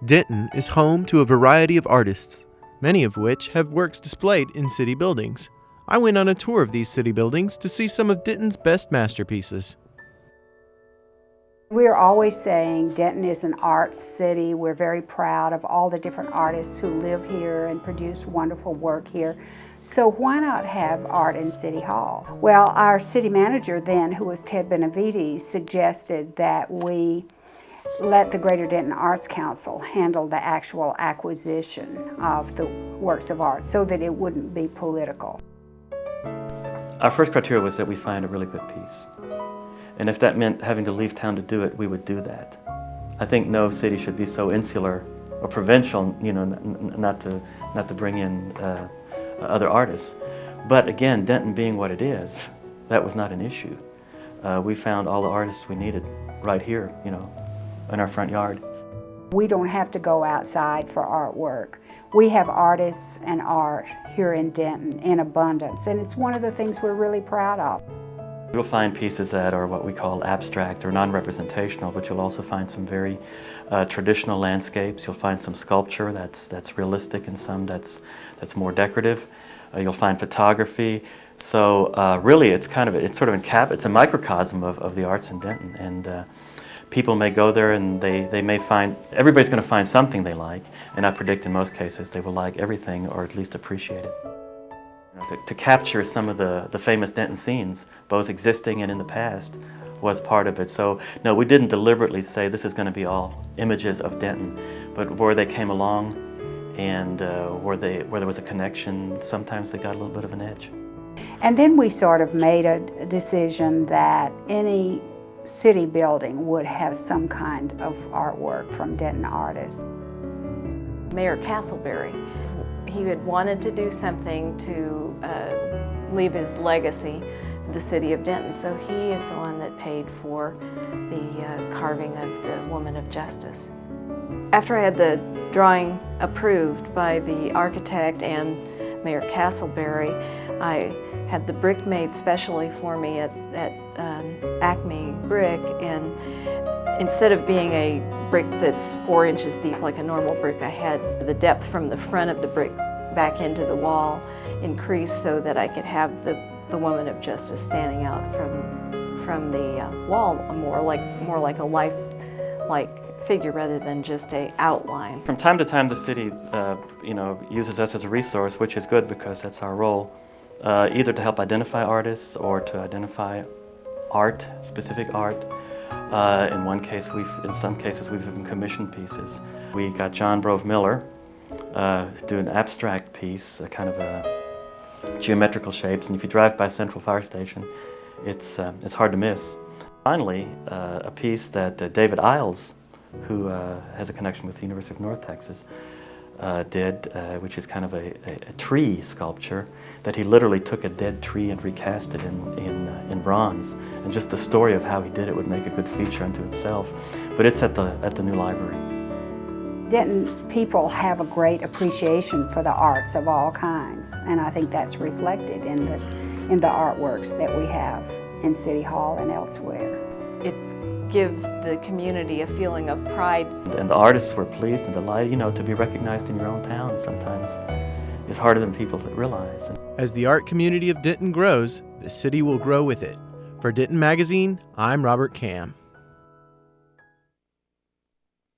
Denton is home to a variety of artists, many of which have works displayed in city buildings. I went on a tour of these city buildings to see some of Denton's best masterpieces. We're always saying Denton is an arts city. We're very proud of all the different artists who live here and produce wonderful work here. So why not have art in City Hall? Well, our city manager then, who was Ted Benavides, suggested that we let the Greater Denton Arts Council handle the actual acquisition of the works of art so that it wouldn't be political. Our first criteria was that we find a really good piece. And if that meant having to leave town to do it, we would do that. I think no city should be so insular or provincial, not to bring in other artists. But again, Denton being what it is, that was not an issue. We found all the artists we needed right here, in our front yard. We don't have to go outside for artwork. We have artists and art here in Denton in abundance, and it's one of the things we're really proud of. You'll find pieces that are what we call abstract or non-representational, but you'll also find some very traditional landscapes. You'll find some sculpture that's realistic and some that's more decorative. You'll find photography. So really, it's a microcosm of the arts in Denton, and people may go there and they may find, everybody's going to find something they like, and I predict in most cases they will like everything or at least appreciate it. To capture some of the famous Denton scenes, both existing and in the past, was part of it. So no, we didn't deliberately say this is going to be all images of Denton, but where they came along and where there was a connection, sometimes they got a little bit of an edge. And then we sort of made a decision that any city building would have some kind of artwork from Denton artists. Mayor Castleberry, he had wanted to do something to leave his legacy to the city of Denton, so he is the one that paid for the carving of the Woman of Justice. After I had the drawing approved by the architect and Mayor Castleberry, I had the brick made specially for me at Acme Brick, and instead of being a brick that's 4 inches deep like a normal brick, I had the depth from the front of the brick back into the wall increased so that I could have the Woman of Justice standing out from the wall more like a life-like figure rather than just a outline. From time to time, the city uses us as a resource, which is good because that's our role, either to help identify artists or to identify art, specific art. In some cases, we've even commissioned pieces. We got John Brove Miller do an abstract piece, a kind of a geometrical shapes, and if you drive by Central Fire Station, it's hard to miss. Finally, a piece that David Isles, who has a connection with the University of North Texas, did, which is kind of a tree sculpture that he literally took a dead tree and recast it in bronze. And just the story of how he did it would make a good feature unto itself. But it's at the new library. Denton people have a great appreciation for the arts of all kinds, and I think that's reflected in the artworks that we have in City Hall and elsewhere. It gives the community a feeling of pride. And the artists were pleased and delighted, to be recognized in your own town sometimes is harder than people realize. As the art community of Denton grows, the city will grow with it. For Denton Magazine, I'm Robert Cam.